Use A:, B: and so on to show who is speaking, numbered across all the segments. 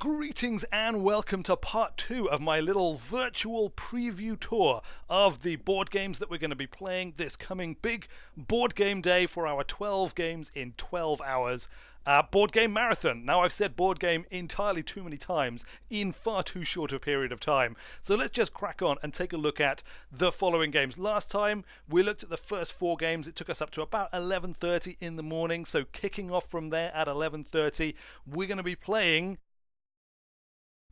A: Greetings and welcome to part 2 of my little virtual preview tour of the board games that we're going to be playing this coming big board game day for our 12 games in 12 hours board game marathon. Now, I've said board game entirely too many times in far too short a period of time. So let's just crack on and take a look at the following games. Last time we looked at the first 4 games. It took us up to about 11:30 in the morning. So kicking off from there at 11:30, we're going to be playing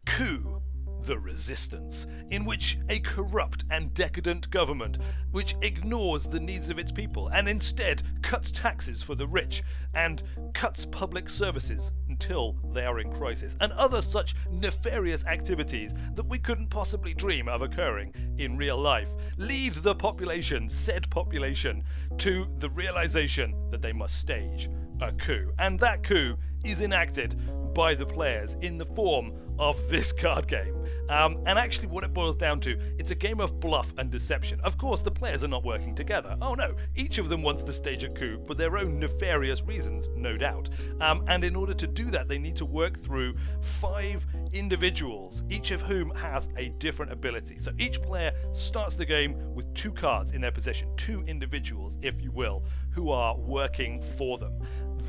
A: Coup, the Resistance, in which a corrupt and decadent government which ignores the needs of its people and instead cuts taxes for the rich and cuts public services until they are in crisis, and other such nefarious activities that we couldn't possibly dream of occurring in real life, lead the population, said population, to the realization that they must stage a coup. And that coup is enacted by the players in the form of this card game. And actually what it boils down to, it's a game of bluff and deception. Of course, the players are not working together. Oh no, each of them wants to stage a coup for their own nefarious reasons, no doubt. And in order to do that, they need to work through 5 individuals, each of whom has a different ability. So each player starts the game with 2 cards in their possession, 2 individuals, if you will, who are working for them.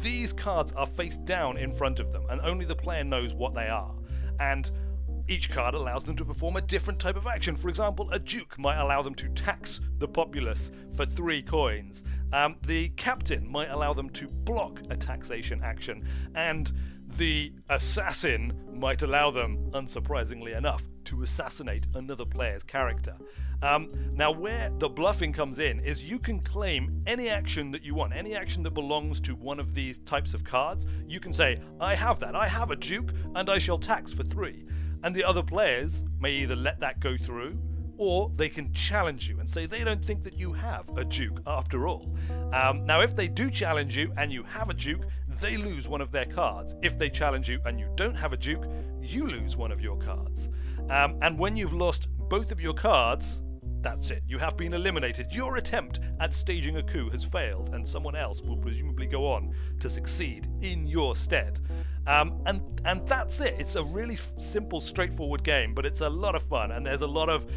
A: These cards are face down in front of them, and only the player knows what they are. And each card allows them to perform a different type of action. For example, a duke might allow them to tax the populace for 3 coins. The captain might allow them to block a taxation action. And the assassin might allow them, unsurprisingly enough, to assassinate another player's character. Now, where the bluffing comes in is you can claim any action that you want, any action that belongs to one of these types of cards. You can say, I have that, I have a duke, and I shall tax for 3. And the other players may either let that go through, or they can challenge you and say they don't think that you have a duke after all. Now, if they do challenge you and you have a duke, they lose one of their cards. If they challenge you and you don't have a duke, you lose one of your cards. And when you've lost both of your cards, that's it. You have been eliminated. Your attempt at staging a coup has failed, and someone else will presumably go on to succeed in your stead. And that's it. It's a really simple, straightforward game, but it's a lot of fun, and there's a lot of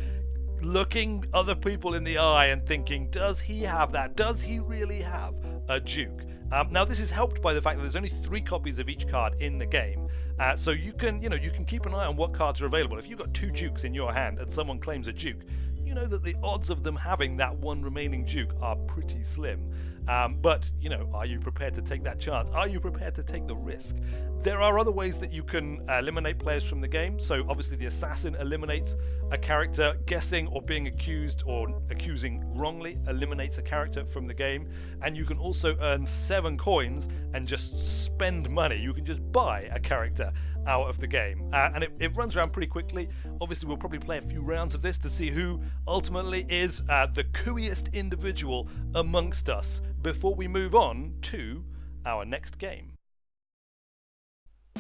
A: looking other people in the eye and thinking, does he have that? Does he really have a duke? Now, this is helped by the fact that there's only 3 copies of each card in the game, so you can keep an eye on what cards are available. If you've got 2 dukes in your hand and someone claims a duke, you know that the odds of them having that one remaining duke are pretty slim. But, are you prepared to take that chance? Are you prepared to take the risk? There are other ways that you can eliminate players from the game. So obviously the assassin eliminates a character. Guessing or being accused or accusing wrongly eliminates a character from the game. And you can also earn 7 coins and just spend money. You can just buy a character out of the game. And it runs around pretty quickly. Obviously we'll probably play a few rounds of this to see who ultimately is the cooiest individual amongst us before we move on to our next game.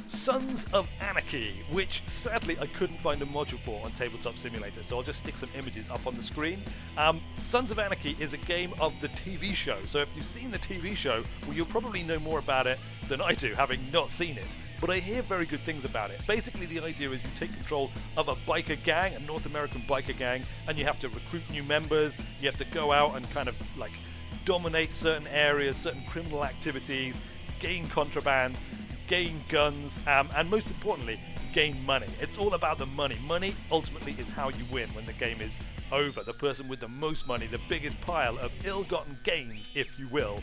A: Sons of Anarchy, which sadly I couldn't find a module for on Tabletop Simulator, so I'll just stick some images up on the screen. Sons of Anarchy is a game of the TV show, so if you've seen the TV show, well, you'll probably know more about it than I do, having not seen it. But I hear very good things about it. Basically, the idea is you take control of a biker gang, a North American biker gang, and you have to recruit new members. You have to go out and kind of like dominate certain areas, certain criminal activities, gain contraband, gain guns, and most importantly, gain money. It's all about the money. Money ultimately is how you win when the game is over. The person with the most money, the biggest pile of ill-gotten gains, if you will,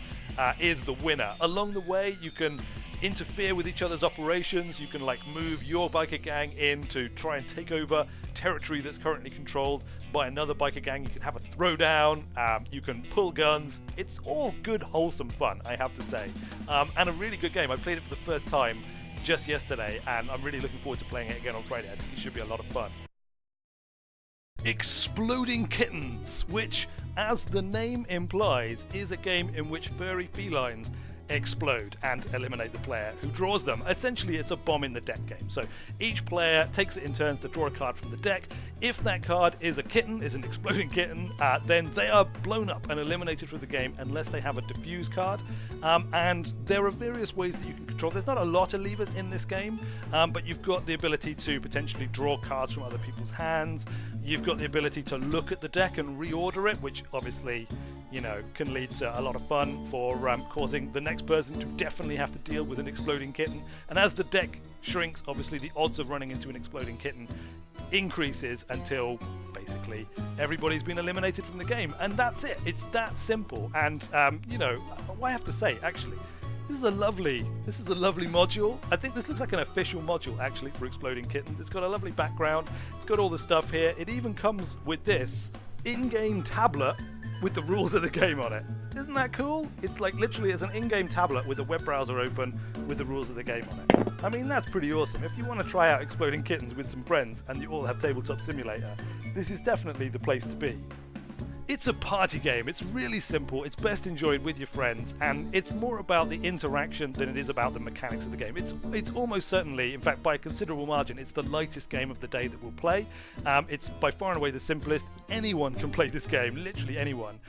A: is the winner. Along the way, you can interfere with each other's operations. You can move your biker gang in to try and take over territory that's currently controlled by another biker gang. You can have a throwdown, you can pull guns. It's all good, wholesome fun, I have to say, and a really good game. I played it for the first time just yesterday, and I'm really looking forward to playing it again on Friday. I think it should be a lot of fun. Exploding Kittens, which, as the name implies, is a game in which furry felines explode and eliminate the player who draws them. Essentially, it's a bomb in the deck game. So each player takes it in turns to draw a card from the deck. If that card is a kitten, is an exploding kitten, then they are blown up and eliminated from the game unless they have a diffuse card. And there are various ways that you can control. There's not a lot of levers in this game, but you've got the ability to potentially draw cards from other people's hands. You've got the ability to look at the deck and reorder it, which obviously, you know, can lead to a lot of fun for causing the next person to definitely have to deal with an exploding kitten. And as the deck shrinks, obviously the odds of running into an exploding kitten increases until basically everybody's been eliminated from the game. And that's it. It's that simple. And, you know, I have to say, actually, this is a lovely module. I think this looks like an official module, actually, for Exploding Kittens. It's got a lovely background. It's got all the stuff here. It even comes with this in-game tablet with the rules of the game on it. Isn't that cool? It's like literally it's an in-game tablet with a web browser open with the rules of the game on it. I mean, that's pretty awesome. If you want to try out Exploding Kittens with some friends and you all have Tabletop Simulator, this is definitely the place to be. It's a party game. It's really simple. It's best enjoyed with your friends, and it's more about the interaction than it is about the mechanics of the game. It's almost certainly, in fact, by a considerable margin, it's the lightest game of the day that we'll play. It's by far and away the simplest. Anyone can play this game, literally anyone,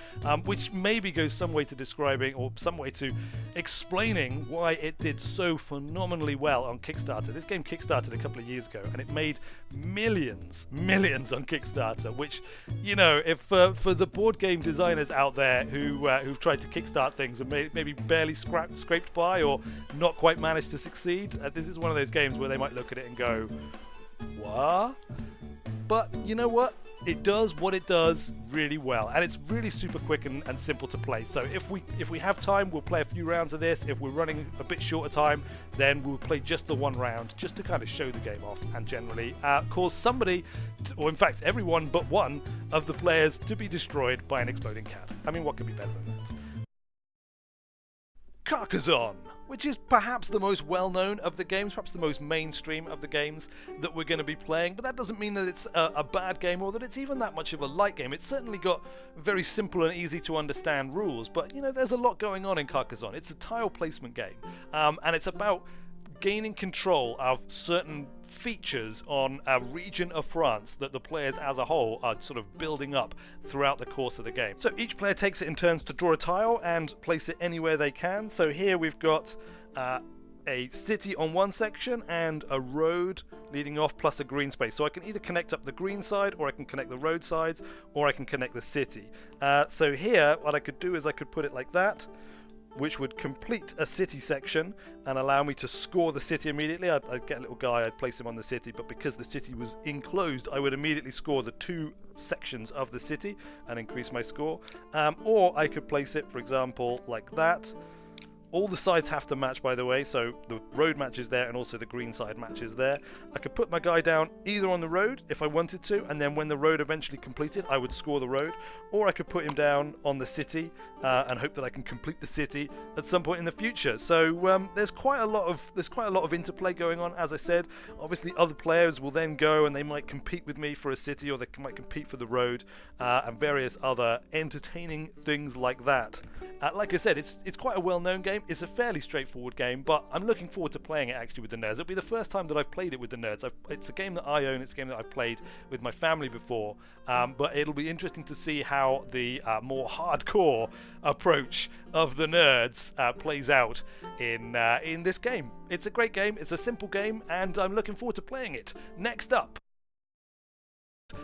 A: which maybe goes some way to describing or some way to explaining why it did so phenomenally well on Kickstarter. This game kickstarted a couple of years ago, and it made millions on Kickstarter, which, you know, if for the board game designers out there who've tried to kickstart things and maybe barely scraped by or not quite managed to succeed, this is one of those games where they might look at it and go, what? But you know what? It does what it does really well, and it's really super quick and simple to play. So if we have time, we'll play a few rounds of this. If we're running a bit shorter time, then we'll play just the one round, just to kind of show the game off and generally cause somebody, or in fact everyone but one of the players, to be destroyed by an exploding cat. I mean, what could be better than that? Carcassonne, which is perhaps the most well-known of the games, perhaps the most mainstream of the games that we're going to be playing, but that doesn't mean that it's a bad game or that it's even that much of a light game. It's certainly got very simple and easy to understand rules, but you know, there's a lot going on in Carcassonne. It's a tile placement game, and it's about gaining control of certain features on a region of France that the players as a whole are sort of building up throughout the course of the game. So each player takes it in turns to draw a tile and place it anywhere they can. So here we've got a city on one section and a road leading off plus a green space. So I can either connect up the green side, or I can connect the road sides, or I can connect the city. So here what I could do is I could put it like that, which would complete a city section and allow me to score the city immediately. I'd get a little guy, I'd place him on the city, but because the city was enclosed, I would immediately score the two sections of the city and increase my score. Or I could place it, for example, like that. All the sides have to match, by the way, so the road matches there and also the green side matches there. I could put my guy down either on the road if I wanted to, and then when the road eventually completed, I would score the road, or I could put him down on the city and hope that I can complete the city at some point in the future. So there's quite a lot of interplay going on. As I said, obviously other players will then go and they might compete with me for a city, or they might compete for the road, and various other entertaining things like that. Like I said, it's quite a well-known game. It's a fairly straightforward game, but I'm looking forward to playing it actually with the nerds. It'll be the first time that I've played it with the nerds. It's a game that I own. It's a game that I've played with my family before, but it'll be interesting to see how the more hardcore approach of the nerds plays out in this game. It's a great game. It's a simple game, and I'm looking forward to playing it. Next up,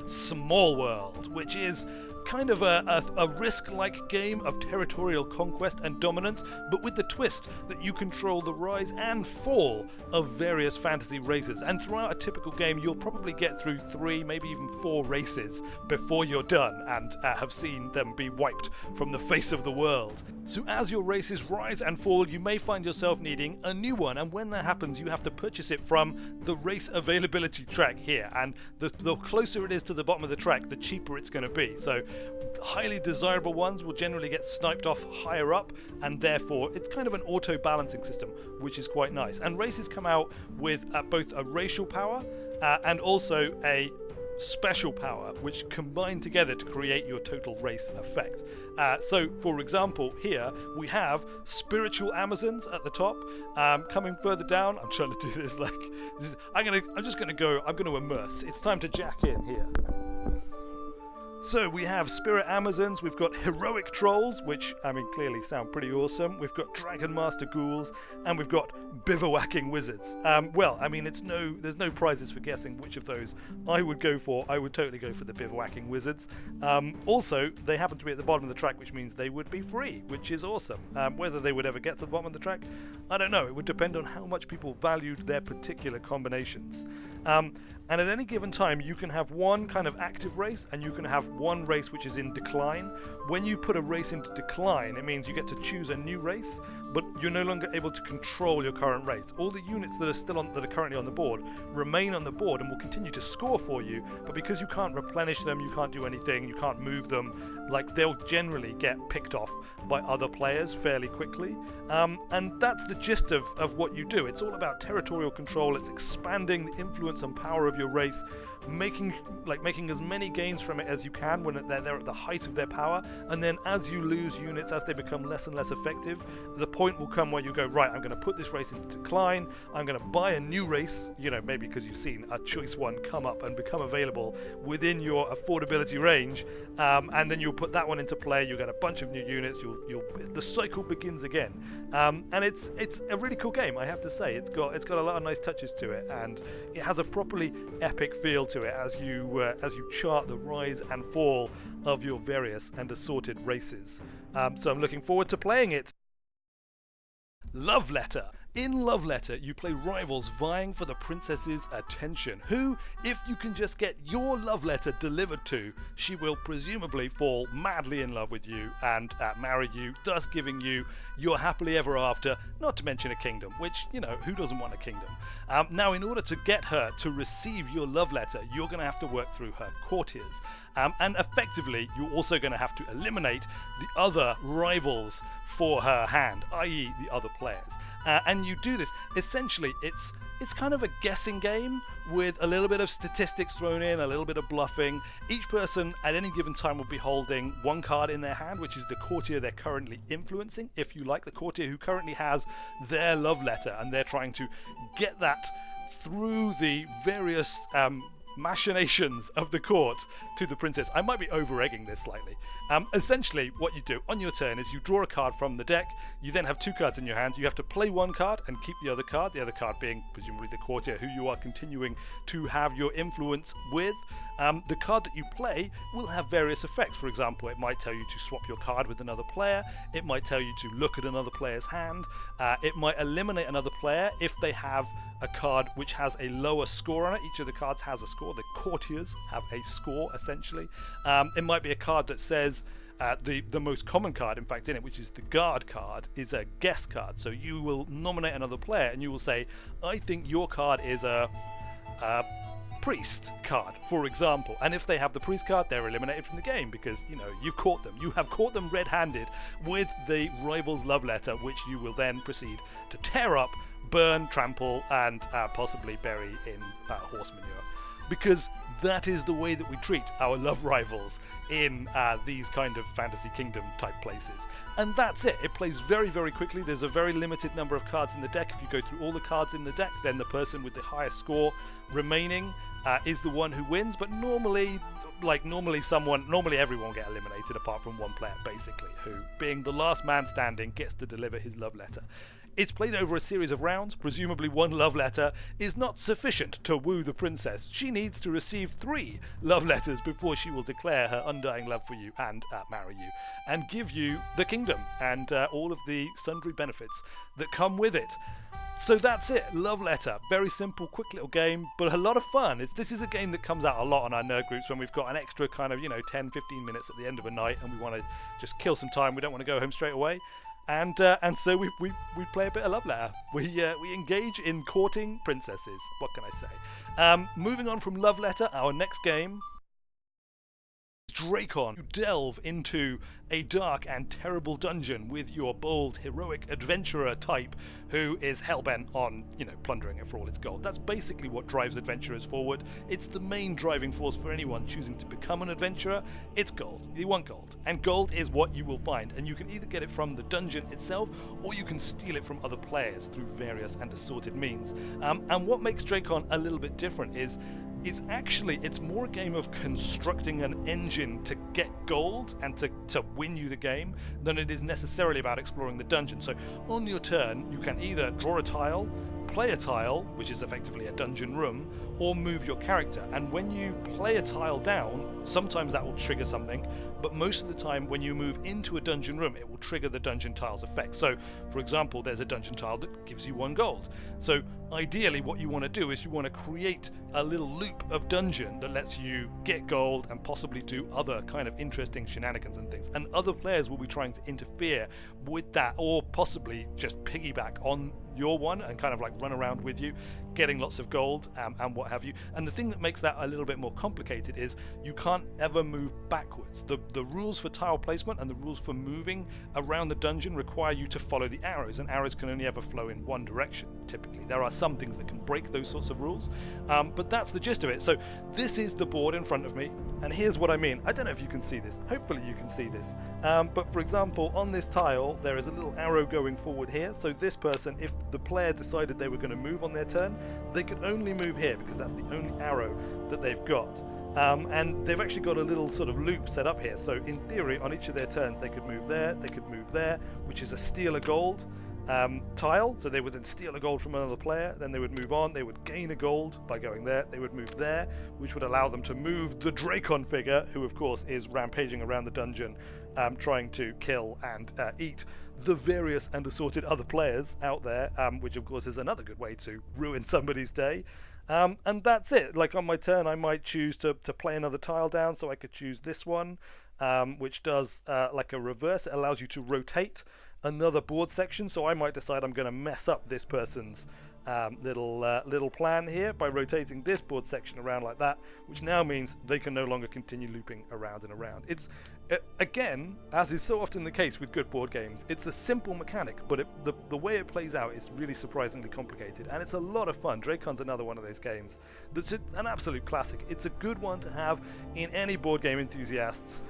A: Small World, which is kind of a Risk-like game of territorial conquest and dominance, but with the twist that you control the rise and fall of various fantasy races. And throughout a typical game, you'll probably get through 3, maybe even 4 races before you're done and have seen them be wiped from the face of the world. So as your races rise and fall, you may find yourself needing a new one, and when that happens, you have to purchase it from the race availability track here, and the closer it is to the bottom of the track, the cheaper it's going to be. So highly desirable ones will generally get sniped off higher up, and therefore it's kind of an auto-balancing system, which is quite nice. And races come out with both a racial power and also a special power which combine together to create your total race effect. So, for example, here we have spiritual Amazons at the top. Coming further down, I'm trying to do this like this. I'm going to immerse. It's time to jack in here. So we have Spirit Amazons, we've got Heroic Trolls, which, I mean, clearly sound pretty awesome. We've got Dragon Master Ghouls, and we've got Bivouacking Wizards. Well, I mean, there's no prizes for guessing which of those I would go for. I would totally go for the Bivouacking Wizards. Also, they happen to be at the bottom of the track, which means they would be free, which is awesome. Whether they would ever get to the bottom of the track, I don't know. It would depend on how much people valued their particular combinations. And at any given time, you can have one kind of active race, and you can have one race which is in decline. When you put a race into decline, it means you get to choose a new race, but you're no longer able to control your current race. All the units that are currently on the board remain on the board and will continue to score for you, but because you can't replenish them, you can't do anything, you can't move them, like they'll generally get picked off by other players fairly quickly. And that's the gist of what you do. It's all about territorial control. It's expanding the influence and power of your race, making as many gains from it as you can when they're at the height of their power, and then as you lose units, as they become less and less effective, the point will come where you go, right, I'm going to put this race into decline, I'm going to buy a new race, you know, maybe because you've seen a choice one come up and become available within your affordability range, and then you'll put that one into play, you'll get a bunch of new units, the cycle begins again. And it's a really cool game, I have to say. It's got a lot of nice touches to it, and it has a properly epic feel to it as you chart the rise and fall of your various and assorted races. So I'm looking forward to playing it. Love Letter. In Love Letter, you play rivals vying for the princess's attention, who, if you can just get your love letter delivered to, she will presumably fall madly in love with you and marry you, thus giving you your happily ever after, not to mention a kingdom, which, you know, who doesn't want a kingdom? Now, in order to get her to receive your love letter, you're going to have to work through her courtiers. And effectively, you're also going to have to eliminate the other rivals for her hand, i.e. the other players. And you do this, essentially, it's kind of a guessing game with a little bit of statistics thrown in, a little bit of bluffing. Each person at any given time will be holding one card in their hand, which is the courtier they're currently influencing, if you like, the courtier who currently has their love letter, and they're trying to get that through the various machinations of the court to the princess. I might be over-egging this slightly. Essentially, what you do on your turn is you draw a card from the deck. You then have two cards in your hand. You have to play one card and keep the other card being presumably the courtier who you are continuing to have your influence with. The card that you play will have various effects. For example, it might tell you to swap your card with another player. It might tell you to look at another player's hand. It might eliminate another player if they have a card which has a lower score on it. Each of the cards has a score. The courtiers have a score, essentially. It might be a card that says the most common card, in fact, in it, which is the guard card, is a guess card. So you will nominate another player and you will say, I think your card is a priest card, for example, and if they have the priest card, they're eliminated from the game because, you know, you've caught them. You have caught them red-handed with the rival's love letter, which you will then proceed to tear up, burn, trample, and possibly bury in horse manure, because that is the way that we treat our love rivals in these kind of fantasy kingdom type places. And that's it. It plays very, very quickly. There's a very limited number of cards in the deck. If you go through all the cards in the deck, then the person with the highest score remaining is the one who wins. But normally everyone will get eliminated apart from one player, basically, who, being the last man standing, gets to deliver his love letter. It's played over a series of rounds. Presumably one love letter is not sufficient to woo the princess. She needs to receive 3 love letters before she will declare her undying love for you and marry you, and give you the kingdom and all of the sundry benefits that come with it. So that's it, Love Letter. Very simple, quick little game, but a lot of fun. This is a game that comes out a lot on our nerd groups when we've got an extra kind of, 10, 15 minutes at the end of a night and we want to just kill some time. We don't want to go home straight away. And so we play a bit of Love Letter. We engage in courting princesses. What can I say? Moving on from Love Letter, our next game, Drakon. You delve into a dark and terrible dungeon with your bold, heroic adventurer type who is hellbent on, plundering it for all its gold. That's basically what drives adventurers forward. It's the main driving force for anyone choosing to become an adventurer. It's gold. You want gold. And gold is what you will find. And you can either get it from the dungeon itself, or you can steal it from other players through various and assorted means. And what makes Drakon a little bit different is it's more a game of constructing an engine to get gold and to win you the game than it is necessarily about exploring the dungeon. So on your turn, you can either draw a tile, play a tile, which is effectively a dungeon room, or move your character. And when you play a tile down, sometimes that will trigger something, but most of the time when you move into a dungeon room, it will trigger the dungeon tile's effect. So, for example, there's a dungeon tile that gives you 1 gold. So ideally what you want to do is you want to create a little loop of dungeon that lets you get gold and possibly do other kind of interesting shenanigans and things. And other players will be trying to interfere with that, or possibly just piggyback on your one and kind of like run around with you, getting lots of gold and what have you. And the thing that makes that a little bit more complicated is you can't ever move backwards. The rules for tile placement and the rules for moving around the dungeon require you to follow the arrows, and arrows can only ever flow in one direction, typically. There are some things that can break those sorts of rules, but that's the gist of it. So this is the board in front of me, and here's what I mean. I don't know if you can see this. Hopefully you can see this. But for example, on this tile, there is a little arrow going forward here. So this person, if the player decided they were going to move on their turn, they could only move here because that's the only arrow that they've got. And they've actually got a little sort of loop set up here. So in theory, on each of their turns, they could move there, they could move there, which is a steal a gold tile. So they would then steal a gold from another player, then they would move on, they would gain a gold by going there, they would move there, which would allow them to move the Drakon figure, who of course is rampaging around the dungeon, trying to kill and eat the various and assorted other players out there, which of course is another good way to ruin somebody's day. And that's it. Like on my turn, I might choose to play another tile down, so I could choose this one, which does like a reverse. It allows you to rotate another board section, so I might decide I'm going to mess up this person's little plan here by rotating this board section around like that, which now means they can no longer continue looping around and around. It's again, as is so often the case with good board games, it's a simple mechanic, but the way it plays out is really surprisingly complicated, and it's a lot of fun. Drakon's another one of those games that's an absolute classic. It's a good one to have in any board game enthusiast's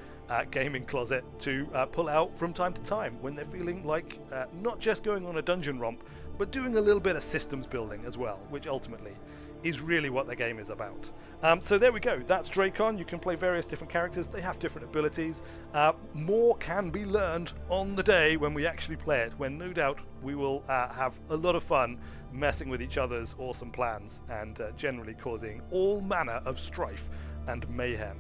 A: gaming closet to pull out from time to time when they're feeling like not just going on a dungeon romp, but doing a little bit of systems building as well, which ultimately is really what the game is about. So there we go, that's Drakon. You can play various different characters, they have different abilities. More can be learned on the day when we actually play it, when no doubt we will have a lot of fun messing with each other's awesome plans and generally causing all manner of strife and mayhem.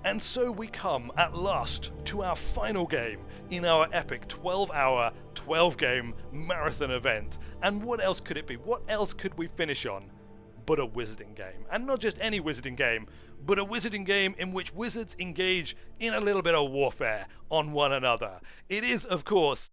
A: And so we come at last to our final game in our epic 12-hour, 12-game marathon event. And what else could it be? What else could we finish on but a wizarding game? And not just any wizarding game, but a wizarding game in which wizards engage in a little bit of warfare on one another. It is, of course,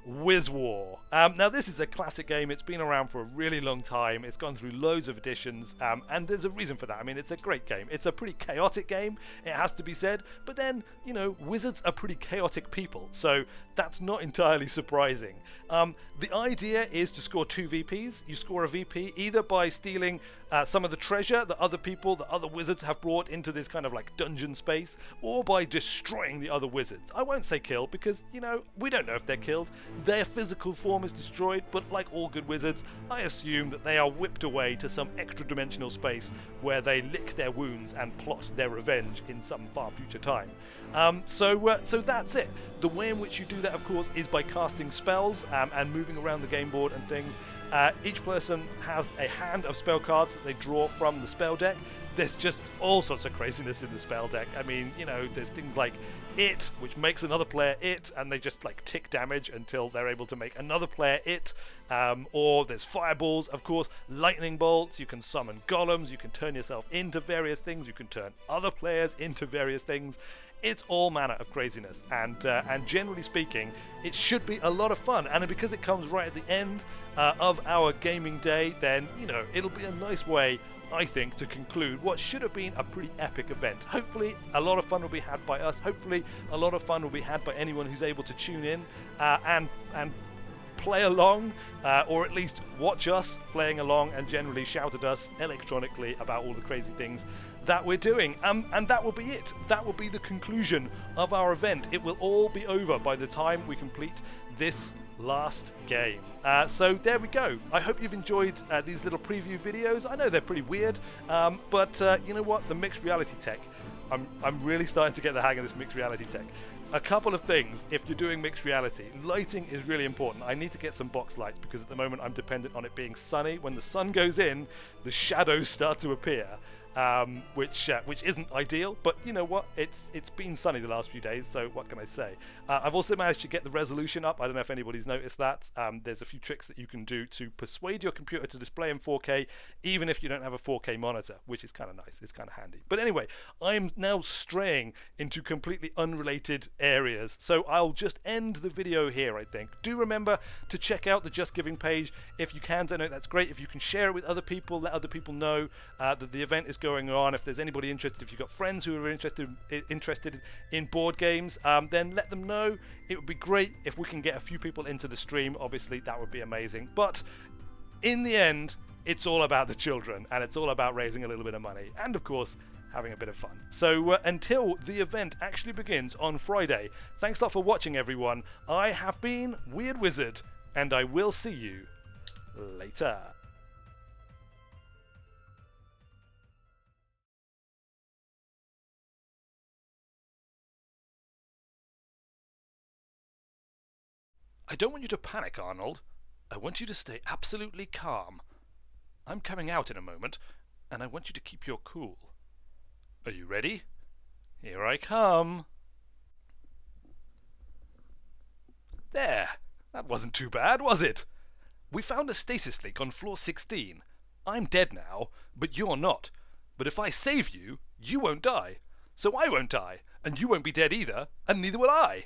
A: Wiz War. Now this is a classic game. It's been around for a really long time. It's gone through loads of editions, and there's a reason for that. I mean, it's a great game. It's a pretty chaotic game, it has to be said, but then, you know, wizards are pretty chaotic people, so that's not entirely surprising. The idea is to score 2 VPs. You score a VP either by stealing some of the treasure that other wizards have brought into this kind of like dungeon space, or by destroying the other wizards. I won't say kill because, you know, we don't know if they're killed. Their physical form is destroyed, but like all good wizards, I assume that they are whipped away to some extra-dimensional space where they lick their wounds and plot their revenge in some far future time. So that's it. The way in which you do that, of course, is by casting spells and moving around the game board and things. Each person has a hand of spell cards that they draw from the spell deck. There's just all sorts of craziness in the spell deck. I mean, you know, there's things like it, which makes another player it, and they just like tick damage until they're able to make another player it. Or there's fireballs, of course, lightning bolts. You can summon golems. You can turn yourself into various things. You can turn other players into various things. It's all manner of craziness, and generally speaking, it should be a lot of fun. And because it comes right at the end of our gaming day, then, you know, it'll be a nice way, I think, to conclude what should have been a pretty epic event. Hopefully a lot of fun will be had by us. Hopefully a lot of fun will be had by anyone who's able to tune in and play along, or at least watch us playing along and generally shout at us electronically about all the crazy things that we're doing. And that will be it. That will be the conclusion of our event. It will all be over by the time we complete this last game. So there we go. I hope you've enjoyed these little preview videos. I know they're pretty weird, but you know what? The mixed reality tech. I'm really starting to get the hang of this mixed reality tech. A couple of things if you're doing mixed reality. Lighting is really important. I need to get some box lights because at the moment I'm dependent on it being sunny. When the sun goes in, the shadows start to appear. Which isn't ideal, but you know what? It's been sunny the last few days, so what can I say? I've also managed to get the resolution up. I don't know if anybody's noticed that. There's a few tricks that you can do to persuade your computer to display in 4K, even if you don't have a 4K monitor, which is kind of nice. It's kind of handy. But anyway, I'm now straying into completely unrelated areas, so I'll just end the video here, I think. Do remember to check out the Just Giving page. If you can donate, that's great. If you can share it with other people, let other people know that the event is going on. If there's anybody interested, if you've got friends who are interested in board games, then let them know. It would be great if we can get a few people into the stream. Obviously that would be amazing, but in the end it's all about the children, and it's all about raising a little bit of money and of course having a bit of fun. So until the event actually begins on Friday, thanks a lot for watching, everyone. I have been Weird Wizard, and I will see you later. I don't want you to panic, Arnold. I want you to stay absolutely calm. I'm coming out in a moment, and I want you to keep your cool. Are you ready? Here I come. There! That wasn't too bad, was it? We found a stasis leak on floor 16. I'm dead now, but you're not. But if I save you, you won't die. So I won't die, and you won't be dead either, and neither will I.